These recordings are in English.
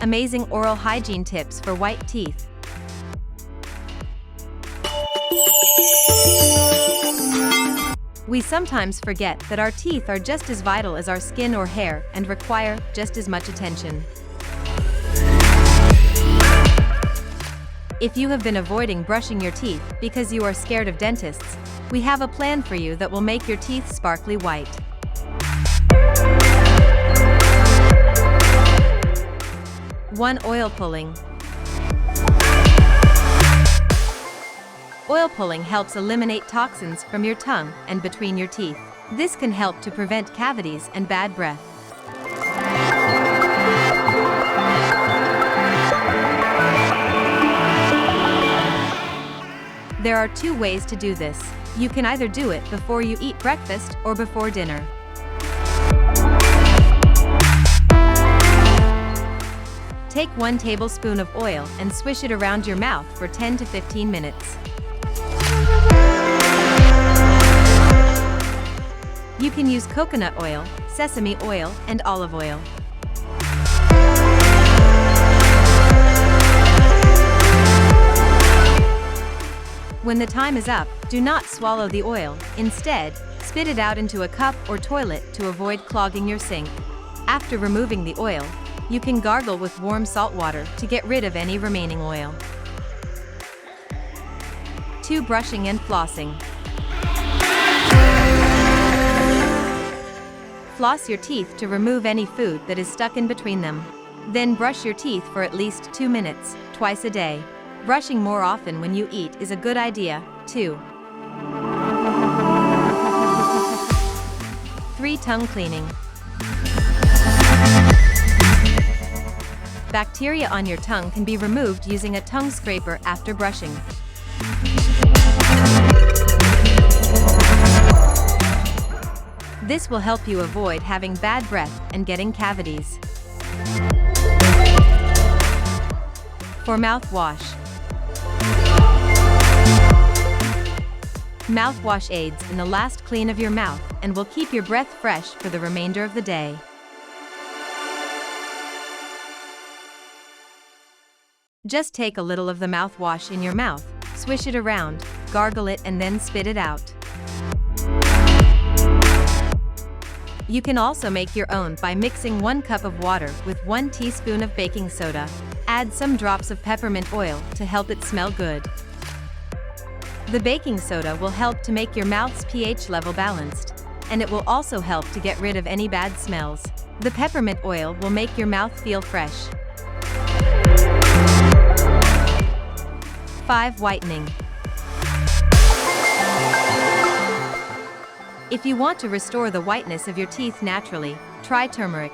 amazing oral hygiene tips for white teeth. We sometimes forget that our teeth are just as vital as our skin or hair and require just as much attention. If you have been avoiding brushing your teeth because you are scared of dentists, we have a plan for you that will make your teeth sparkly white. One, oil pulling. Oil pulling helps eliminate toxins from your tongue and between your teeth. This can help to prevent cavities and bad breath. There are two ways to do this. You can either do it before you eat breakfast or before dinner. Take 1 tablespoon of oil and swish it around your mouth for 10 to 15 minutes. You can use coconut oil, sesame oil, and olive oil. When the time is up, do not swallow the oil. Instead, spit it out into a cup or toilet to avoid clogging your sink. After removing the oil, you can gargle with warm salt water to get rid of any remaining oil. 2, brushing and flossing. Floss your teeth to remove any food that is stuck in between them. Then brush your teeth for at least 2 minutes, twice a day. Brushing more often when you eat is a good idea, too. 3, tongue cleaning. Bacteria on your tongue can be removed using a tongue scraper after brushing. This will help you avoid having bad breath and getting cavities. For mouthwash. Mouthwash aids in the last clean of your mouth and will keep your breath fresh for the remainder of the day. Just take a little of the mouthwash in your mouth, swish it around, gargle it, and then spit it out. You can also make your own by mixing 1 cup of water with 1 teaspoon of baking soda. Add some drops of peppermint oil to help it smell good. The baking soda will help to make your mouth's pH level balanced, and it will also help to get rid of any bad smells. The peppermint oil will make your mouth feel fresh. 5, whitening. If you want to restore the whiteness of your teeth naturally, try turmeric.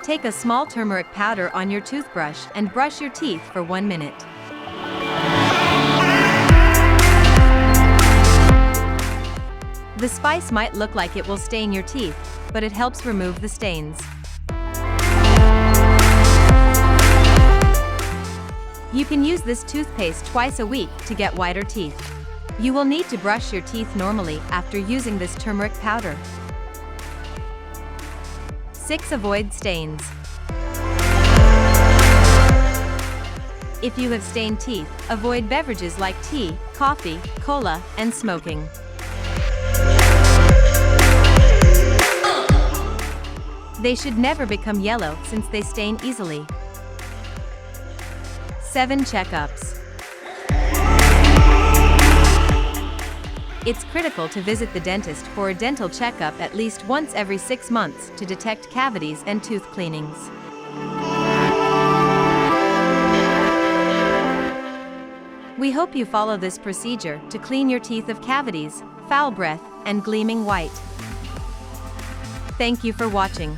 Take a small turmeric powder on your toothbrush and brush your teeth for 1 minute. The spice might look like it will stain your teeth, but it helps remove the stains. You can use this toothpaste twice a week to get whiter teeth. You will need to brush your teeth normally after using this turmeric powder. 6, avoid stains. If you have stained teeth, avoid beverages like tea, coffee, cola, and smoking. They should never become yellow since they stain easily. 7, checkups. It's critical to visit the dentist for a dental checkup at least once every 6 months to detect cavities and tooth cleanings. We hope you follow this procedure to clean your teeth of cavities, foul breath, and gleaming white. Thank you for watching.